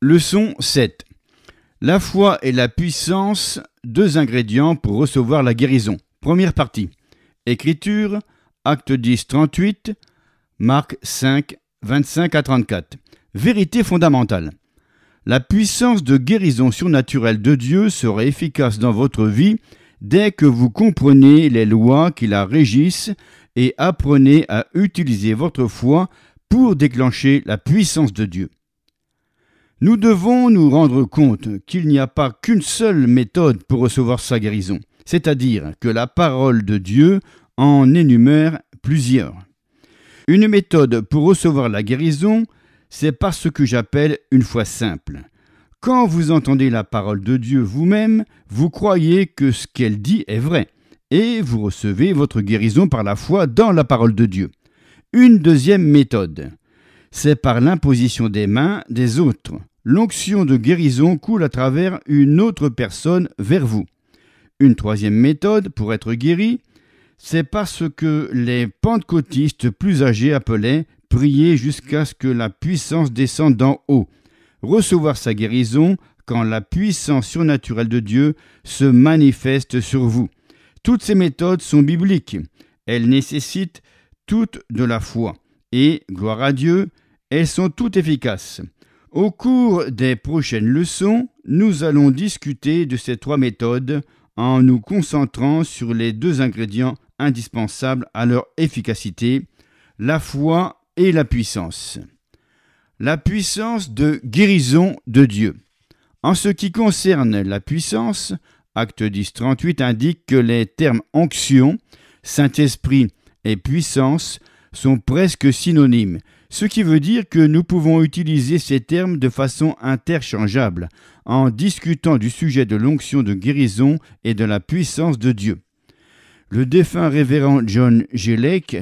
Leçon 7. La foi et la puissance, deux ingrédients pour recevoir la guérison. Première partie. Écriture, Acte 10, 38, Marc 5, 25 à 34. Vérité fondamentale. La puissance de guérison surnaturelle de Dieu sera efficace dans votre vie dès que vous comprenez les lois qui la régissent et apprenez à utiliser votre foi pour déclencher la puissance de Dieu. Nous devons nous rendre compte qu'il n'y a pas qu'une seule méthode pour recevoir sa guérison, c'est-à-dire que la parole de Dieu en énumère plusieurs. Une méthode pour recevoir la guérison, c'est par ce que j'appelle une foi simple. Quand vous entendez la parole de Dieu vous-même, vous croyez que ce qu'elle dit est vrai, et vous recevez votre guérison par la foi dans la parole de Dieu. Une deuxième méthode, c'est par l'imposition des mains des autres. L'onction de guérison coule à travers une autre personne vers vous. Une troisième méthode pour être guéri, c'est parce que les pentecôtistes plus âgés appelaient « prier jusqu'à ce que la puissance descende d'en haut ». Recevoir sa guérison quand la puissance surnaturelle de Dieu se manifeste sur vous. Toutes ces méthodes sont bibliques. Elles nécessitent toutes de la foi. Et, gloire à Dieu, elles sont toutes efficaces. Au cours des prochaines leçons, nous allons discuter de ces trois méthodes en nous concentrant sur les deux ingrédients indispensables à leur efficacité, la foi et la puissance. La puissance de guérison de Dieu. En ce qui concerne la puissance, Acte 10, 38 indique que les termes onction, Saint-Esprit et puissance sont presque synonymes, ce qui veut dire que nous pouvons utiliser ces termes de façon interchangeable en discutant du sujet de l'onction de guérison et de la puissance de Dieu. Le défunt révérend John G. Lake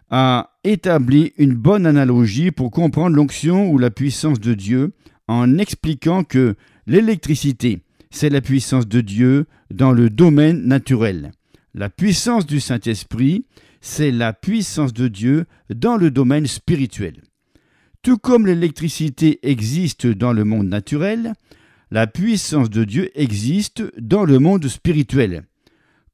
a établi une bonne analogie pour comprendre l'onction ou la puissance de Dieu en expliquant que l'électricité, c'est la puissance de Dieu dans le domaine naturel. La puissance du Saint-Esprit, c'est la puissance de Dieu dans le domaine spirituel. Tout comme l'électricité existe dans le monde naturel, la puissance de Dieu existe dans le monde spirituel.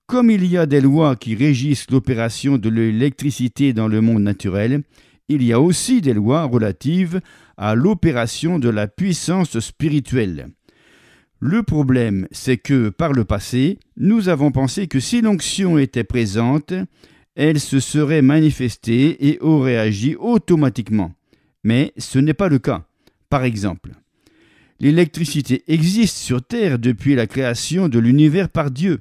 Comme il y a des lois qui régissent l'opération de l'électricité dans le monde naturel, il y a aussi des lois relatives à l'opération de la puissance spirituelle. Le problème, c'est que par le passé, nous avons pensé que si l'onction était présente, elle se serait manifestée et aurait agi automatiquement. Mais ce n'est pas le cas. Par exemple, l'électricité existe sur Terre depuis la création de l'univers par Dieu.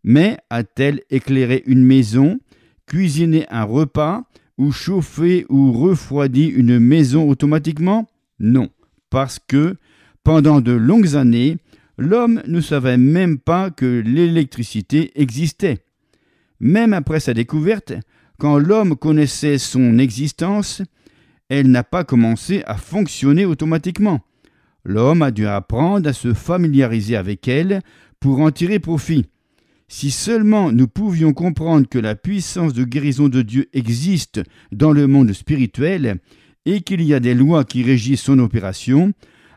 Mais a-t-elle éclairé une maison, cuisiné un repas, ou chauffé ou refroidi une maison automatiquement? Non, parce que pendant de longues années, l'homme ne savait même pas que l'électricité existait. Même après sa découverte, quand l'homme connaissait son existence, elle n'a pas commencé à fonctionner automatiquement. L'homme a dû apprendre à se familiariser avec elle pour en tirer profit. Si seulement nous pouvions comprendre que la puissance de guérison de Dieu existe dans le monde spirituel et qu'il y a des lois qui régissent son opération,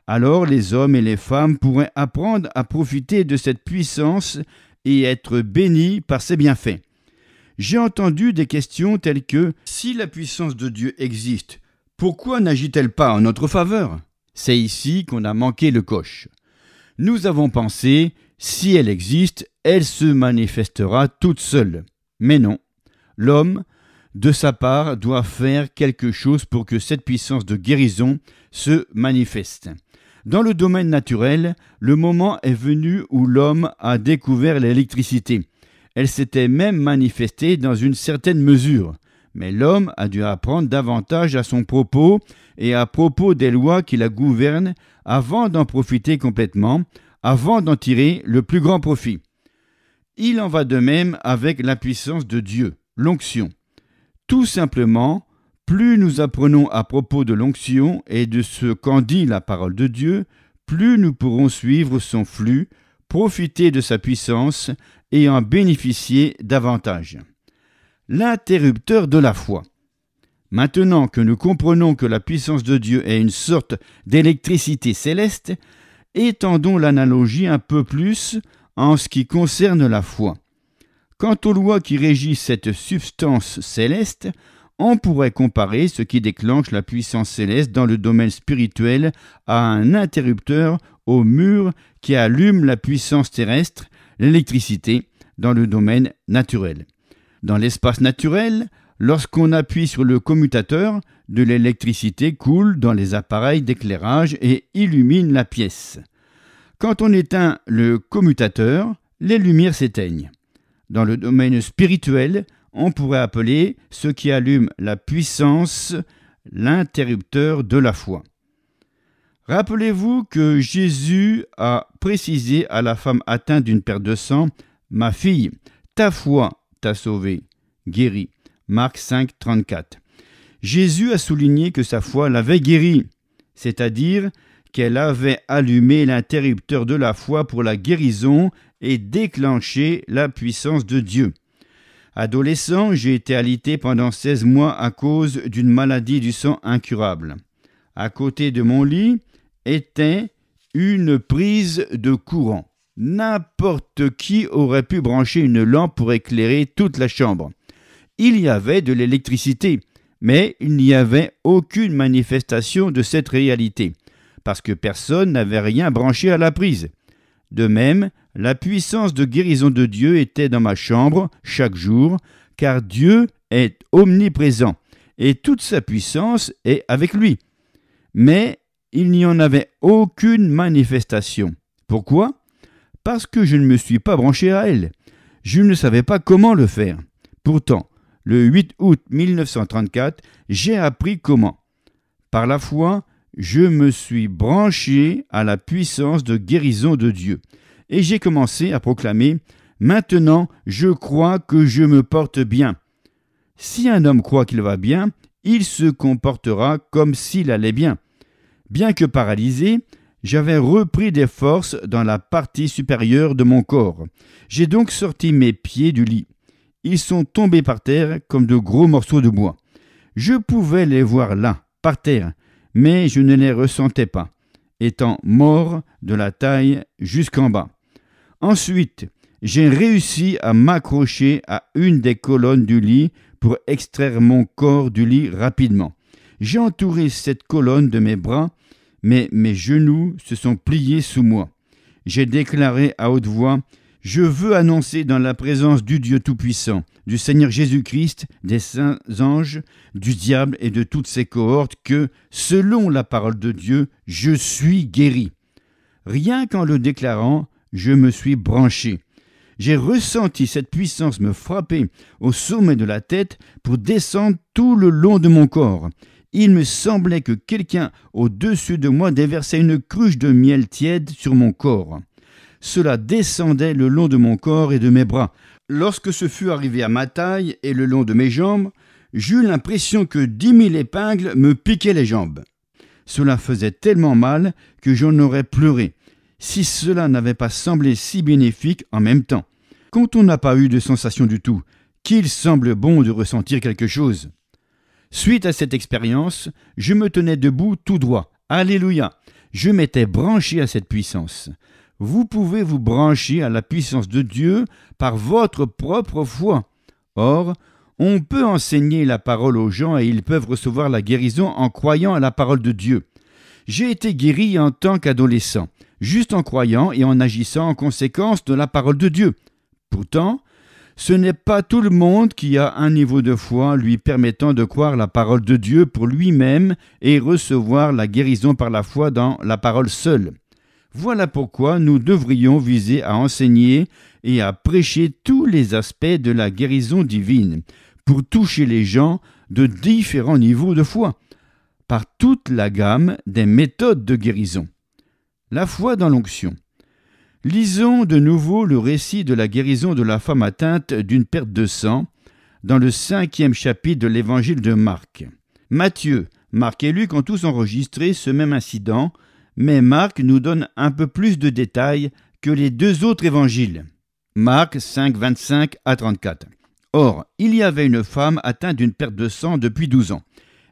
alors les hommes et les femmes pourraient apprendre à profiter de cette puissance et être bénis par ses bienfaits. J'ai entendu des questions telles que « Si la puissance de Dieu existe, pourquoi n'agit-elle pas en notre faveur ?» C'est ici qu'on a manqué le coche. Nous avons pensé « Si elle existe, elle se manifestera toute seule. » Mais non, l'homme, de sa part, doit faire quelque chose pour que cette puissance de guérison se manifeste. Dans le domaine naturel, le moment est venu où l'homme a découvert l'électricité. Elle s'était même manifestée dans une certaine mesure. Mais l'homme a dû apprendre davantage à son propos et à propos des lois qui la gouvernent avant d'en profiter complètement, avant d'en tirer le plus grand profit. Il en va de même avec la puissance de Dieu, l'onction. Tout simplement, plus nous apprenons à propos de l'onction et de ce qu'en dit la parole de Dieu, plus nous pourrons suivre son flux, profiter de sa puissance et en bénéficier davantage. L'interrupteur de la foi. Maintenant que nous comprenons que la puissance de Dieu est une sorte d'électricité céleste, étendons l'analogie un peu plus en ce qui concerne la foi. Quant aux lois qui régissent cette substance céleste, on pourrait comparer ce qui déclenche la puissance céleste dans le domaine spirituel à un interrupteur au mur qui allume la puissance terrestre, l'électricité, dans le domaine naturel. Dans l'espace naturel, lorsqu'on appuie sur le commutateur, de l'électricité coule dans les appareils d'éclairage et illumine la pièce. Quand on éteint le commutateur, les lumières s'éteignent. Dans le domaine spirituel, on pourrait appeler ce qui allume la puissance l'interrupteur de la foi. Rappelez-vous que Jésus a précisé à la femme atteinte d'une perte de sang, « Ma fille, ta foi t'a sauvée, guérie ». Marc 5, 34. Jésus a souligné que sa foi l'avait guérie, c'est-à-dire qu'elle avait allumé l'interrupteur de la foi pour la guérison et déclenché la puissance de Dieu. Adolescent, j'ai été alité pendant 16 mois à cause d'une maladie du sang incurable. À côté de mon lit était une prise de courant. N'importe qui aurait pu brancher une lampe pour éclairer toute la chambre. Il y avait de l'électricité, mais il n'y avait aucune manifestation de cette réalité, parce que personne n'avait rien branché à la prise. De même, la puissance de guérison de Dieu était dans ma chambre chaque jour, car Dieu est omniprésent, et toute sa puissance est avec lui. Mais il n'y en avait aucune manifestation. Pourquoi ? Parce que je ne me suis pas branché à elle. Je ne savais pas comment le faire. Pourtant, le 8 août 1934, j'ai appris comment. Par la foi, je me suis branché à la puissance de guérison de Dieu. Et j'ai commencé à proclamer « Maintenant, je crois que je me porte bien ». Si un homme croit qu'il va bien, il se comportera comme s'il allait bien. Bien que paralysé, j'avais repris des forces dans la partie supérieure de mon corps. J'ai donc sorti mes pieds du lit. Ils sont tombés par terre comme de gros morceaux de bois. Je pouvais les voir là, par terre, mais je ne les ressentais pas, étant mort de la taille jusqu'en bas. Ensuite, j'ai réussi à m'accrocher à une des colonnes du lit pour extraire mon corps du lit rapidement. J'ai entouré cette colonne de mes bras, mais mes genoux se sont pliés sous moi. J'ai déclaré à haute voix « Je veux annoncer dans la présence du Dieu Tout-Puissant, du Seigneur Jésus-Christ, des saints anges, du diable et de toutes ses cohortes que, selon la parole de Dieu, je suis guéri. » Rien qu'en le déclarant, je me suis branché. J'ai ressenti cette puissance me frapper au sommet de la tête pour descendre tout le long de mon corps. Il me semblait que quelqu'un au-dessus de moi déversait une cruche de miel tiède sur mon corps. Cela descendait le long de mon corps et de mes bras. Lorsque ce fut arrivé à ma taille et le long de mes jambes, j'eus l'impression que 10 000 épingles me piquaient les jambes. Cela faisait tellement mal que j'en aurais pleuré, si cela n'avait pas semblé si bénéfique en même temps. Quand on n'a pas eu de sensation du tout, qu'il semble bon de ressentir quelque chose. Suite à cette expérience, je me tenais debout tout droit. Alléluia! Je m'étais branché à cette puissance. Vous pouvez vous brancher à la puissance de Dieu par votre propre foi. Or, on peut enseigner la parole aux gens et ils peuvent recevoir la guérison en croyant à la parole de Dieu. J'ai été guéri en tant qu'adolescent, juste en croyant et en agissant en conséquence de la parole de Dieu. Pourtant, ce n'est pas tout le monde qui a un niveau de foi lui permettant de croire la parole de Dieu pour lui-même et recevoir la guérison par la foi dans la parole seule. Voilà pourquoi nous devrions viser à enseigner et à prêcher tous les aspects de la guérison divine pour toucher les gens de différents niveaux de foi, par toute la gamme des méthodes de guérison. La foi dans l'onction. Lisons de nouveau le récit de la guérison de la femme atteinte d'une perte de sang dans le 5e chapitre de l'évangile de Marc. Matthieu, Marc et Luc ont tous enregistré ce même incident, mais Marc nous donne un peu plus de détails que les deux autres évangiles. Marc 5, 25 à 34. Or, il y avait une femme atteinte d'une perte de sang depuis 12 ans.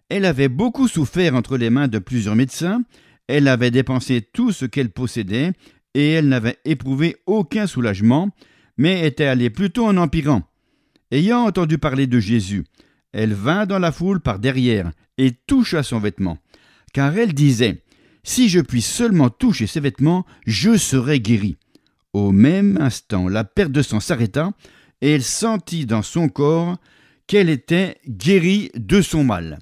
Elle avait beaucoup souffert entre les mains de plusieurs médecins, elle avait dépensé tout ce qu'elle possédait, et elle n'avait éprouvé aucun soulagement, mais était allée plutôt en empirant. Ayant entendu parler de Jésus, elle vint dans la foule par derrière et toucha son vêtement, car elle disait « Si je puis seulement toucher ses vêtements, je serai guérie. » Au même instant, la perte de sang s'arrêta, et elle sentit dans son corps qu'elle était guérie de son mal.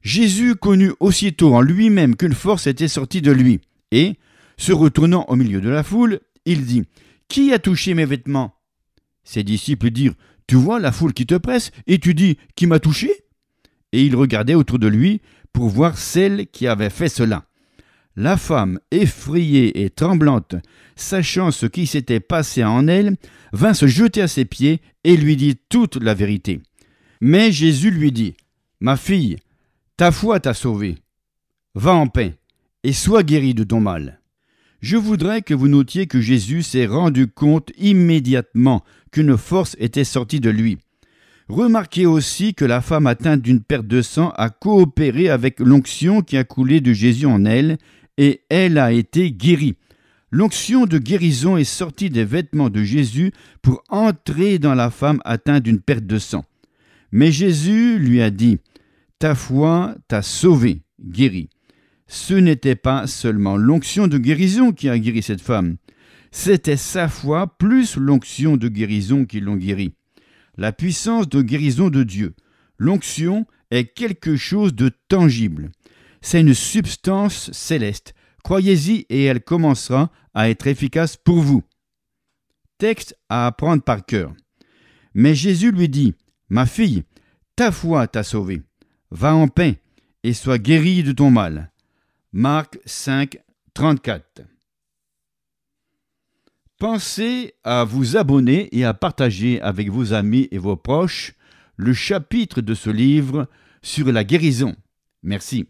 Jésus connut aussitôt en lui-même qu'une force était sortie de lui, et, se retournant au milieu de la foule, il dit « Qui a touché mes vêtements ?» Ses disciples dirent « Tu vois la foule qui te presse, et tu dis « Qui m'a touché ?» Et il regardait autour de lui pour voir celle qui avait fait cela. La femme, effrayée et tremblante, sachant ce qui s'était passé en elle, vint se jeter à ses pieds et lui dit toute la vérité. Mais Jésus lui dit « Ma fille, ta foi t'a sauvée. Va en paix et sois guérie de ton mal. » Je voudrais que vous notiez que Jésus s'est rendu compte immédiatement qu'une force était sortie de lui. Remarquez aussi que la femme atteinte d'une perte de sang a coopéré avec l'onction qui a coulé de Jésus en elle, et elle a été guérie. L'onction de guérison est sortie des vêtements de Jésus pour entrer dans la femme atteinte d'une perte de sang. Mais Jésus lui a dit « Ta foi t'a sauvée, guérie. » Ce n'était pas seulement l'onction de guérison qui a guéri cette femme, c'était sa foi plus l'onction de guérison qui l'ont guérie. La puissance de guérison de Dieu. L'onction est quelque chose de tangible. C'est une substance céleste. Croyez-y et elle commencera à être efficace pour vous. Texte à apprendre par cœur. Mais Jésus lui dit « Ma fille, ta foi t'a sauvée. Va en paix et sois guérie de ton mal. » Marc 5, 34. Pensez à vous abonner et à partager avec vos amis et vos proches le chapitre de ce livre sur la guérison. Merci.